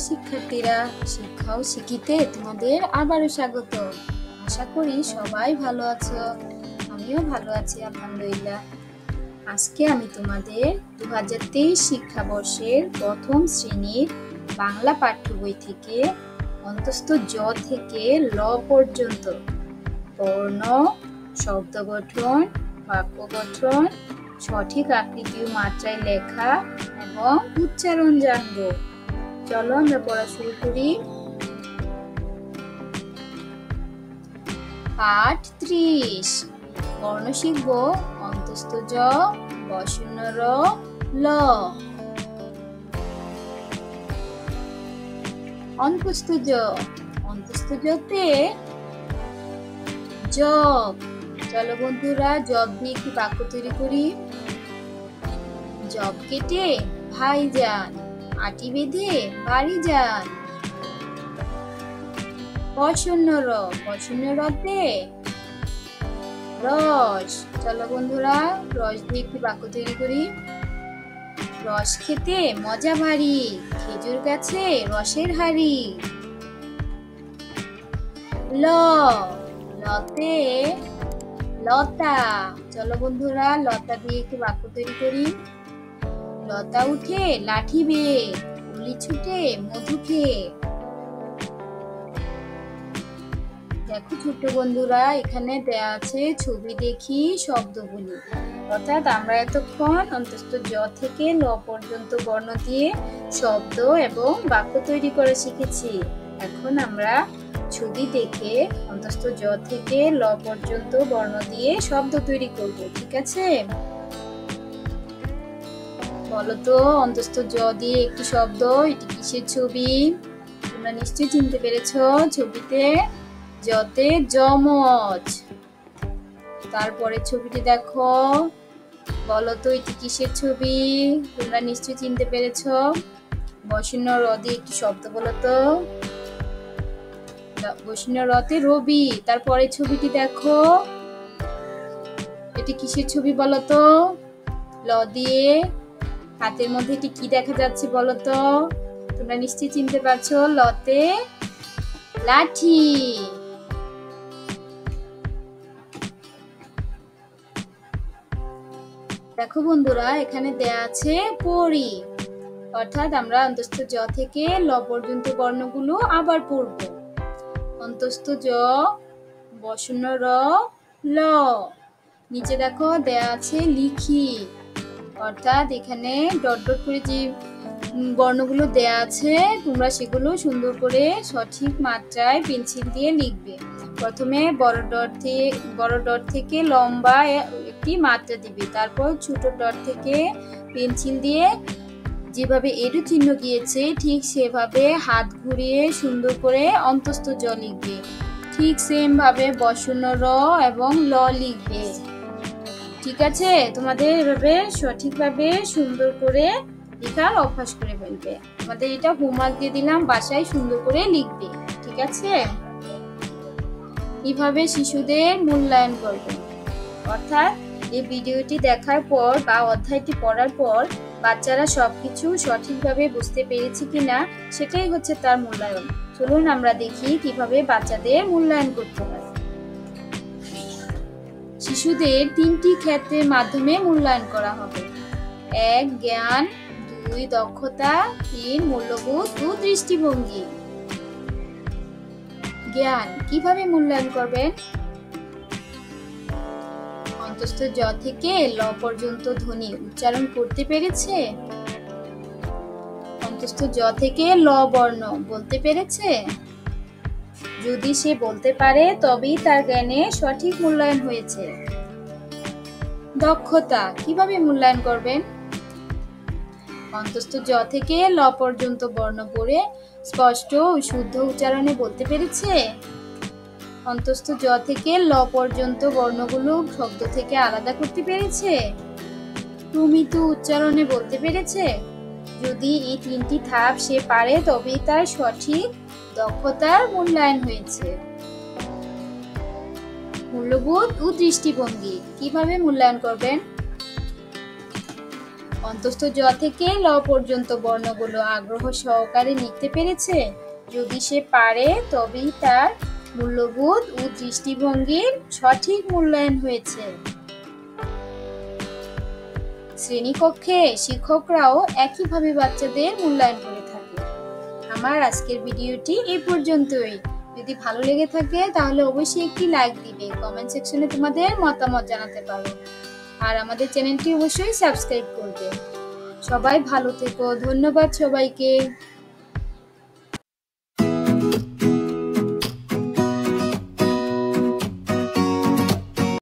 শিক্ষার্থীরা, শিক্ষা ও শিখিতে তোমাদের আবারও স্বাগত। আশা করি সবাই ভালো আছো, আমিও ভালো আছি আলহামদুলিল্লাহ। আজকে আমি তোমাদের 2023 শিক্ষাবর্ষের প্রথম শ্রেণীর বাংলা পাঠ্য বই থেকে অন্তস্থ জ থেকে ল পর্যন্ত বর্ণ, শব্দ গঠন, বাক্য গঠন, সঠিক আকৃতি ও মাত্রায় লেখা এবং উচ্চারণ জানবো। চলো আমরা পড়া শুরু করি। পাঠ 30। বর্ণ শিখব অন্তস্থ জ, বশূন্য র, ল। অন্তস্থ জ, অন্তস্থ জতে জব। চলো বন্ধুরা, জব দিয়ে একটি বাক্য তৈরি করি। জব কেটে ভাই যান, আটি বেঁধে বাড়ি যান। বশূন্য র, বশূন্য রতে রস। চলো বন্ধুরা, রস দিয়ে একটি বাক্য তৈরি করি। রস খেতে মজা ভারী, খেজুর গাছে রসের হাড়ি। ল, লতে লতা। চলো বন্ধুরা, লতা দিয়ে একটি বাক্য তৈরি করি। লতা উঠে লাঠি বেয়ে, কুলি ছুটে মধু খেয়ে। দেখো ছোট্ট বন্ধুরা, এখানে দেয়া আছে ছবি দেখি শব্দ বলি। অর্থাৎ আমরা এতক্ষণ অন্তস্থ জ থেকে ল পর্যন্ত বর্ণ দিয়ে শব্দ এবং বাক্য তৈরি করে শিখেছি। এখন আমরা ছবি দেখে অন্তস্থ জ থেকে ল পর্যন্ত বর্ণ দিয়ে শব্দ তৈরি করব, ঠিক আছে? বলতো অন্তস্থ জ দিয়ে একটি শব্দ, এটি কিসের ছবি? তোমরা নিশ্চয়ই চিনতে পেরেছো। ছবিতে জতে যমজ। তারপরে ছবিটি দেখো, বলতো এটি কিসের ছবি? তোমরা নিশ্চয়ই চিনতে পেরেছো। বশূন্য র দিয়ে একটি শব্দ বলতো। বশূন্য রতে রবি। তারপরে ছবিটি দেখো, এটি কিসের ছবি বলতো? ল দিয়ে হাতের মধ্যে এটি কি দেখা যাচ্ছে বলতো? তোমরা নিশ্চয়ই চিনতে পারছো। লতে লাঠি। দেখো বন্ধুরা, এখানে দেয়া আছে পড়ি। অর্থাৎ আমরা অন্তস্থ জ থেকে ল পর্যন্ত বর্ণগুলো আবার পড়ব। অন্তস্থ জ, বশূন্য র, ল। নিচে দেখো দেয়া আছে লিখি। অর্থাৎ এখানে ডট ডট করে যে বর্ণগুলো দেয়া আছে, তোমরা সেগুলো সুন্দর করে সঠিক মাত্রায় পেন্সিল দিয়ে লিখবে। প্রথমে বড় ডট থেকে লম্বা একটি মাত্রা দিবে, তারপর ছোট ডট থেকে পেন্সিল দিয়ে যেভাবে এরো চিহ্ন গিয়েছে ঠিক সেভাবে হাত ঘুরিয়ে সুন্দর করে অন্তস্থ জ লিখবে। ঠিক সেম ভাবে বশূন্য র এবং ল লিখবে, ঠিক আছে? তোমাদের এভাবে সঠিকভাবে সুন্দর করে লেখার অভ্যাস করে ফেলবে। তোমাদের এটা হোমওয়ার্ক দিয়ে দিলাম, বাসায় সুন্দর করে লিখবে, ঠিক আছে? কিভাবে শিশুদের মূল্যায়ন করবে, অর্থাৎ এই ভিডিওটি দেখার পর বা অধ্যায়টি পড়ার পর বাচ্চারা সবকিছু সঠিকভাবে বুঝতে পেরেছে কিনা সেটাই হচ্ছে তার মূল্যায়ন। চলুন আমরা দেখি কিভাবে বাচ্চাদের মূল্যায়ন করতে হয়। শিশুদের 3টি ক্ষেত্রের মাধ্যমে মূল্যায়ন করা হবে। 1 জ্ঞান, 2 দক্ষতা, 3 মূল্যবোধ ও দৃষ্টিভঙ্গি। জ্ঞান কিভাবে মূল্যায়ন করবেন? অন্তস্থ জ থেকে ল পর্যন্ত ধ্বনি উচ্চারণ করতে পেরেছে? অন্তস্থ জ থেকে ল বর্ণ বলতে পেরেছে? যদি সে বলতে পারে তবেই তার জ্ঞানে সঠিক মূল্যায়ন হয়েছে। দক্ষতা কিভাবে মূল্যায়ন করবেন? অন্তস্থ জ থেকে ল পর্যন্ত বর্ণ পড়ে স্পষ্ট ও শুদ্ধ উচ্চারণে বলতে পেরেছে? অন্তস্থ জ থেকে ল পর্যন্ত বর্ণগুলো শব্দ থেকে আলাদা করতে পেরেছে? তুমি তো উচ্চারণে বলতে পেরেছে? যদি এই 3টি ধাপ সে পারে তবেই তার সঠিক দক্ষতার মূল্যায়ন হয়েছে। মূল্যবোধ ও দৃষ্টিভঙ্গি কিভাবে মূল্যায়ন করবেন? অন্তস্থ জ থেকে ল পর্যন্ত বর্ণগুলো আগ্রহ সহকারে লিখতে পেরেছে? যদি সে পারে তবেই তার মূল্যবোধ ও দৃষ্টিভঙ্গির সঠিক মূল্যায়ন হয়েছে। শ্রেণীকক্ষে শিক্ষকরাও একইভাবে বাচ্চাদের মূল্যায়ন করে থাকে। আমার আজকের ভিডিওটি এই পর্যন্তই। যদি ভালো লেগে থাকে তাহলে অবশ্যই একটি লাইক দিবে, কমেন্ট সেকশনে তোমাদের মতামত জানাতে পারো, আর আমাদের চ্যানেলটি অবশ্যই সাবস্ক্রাইব করবে। সবাই ভালো থেকো। ধন্যবাদ সবাইকে।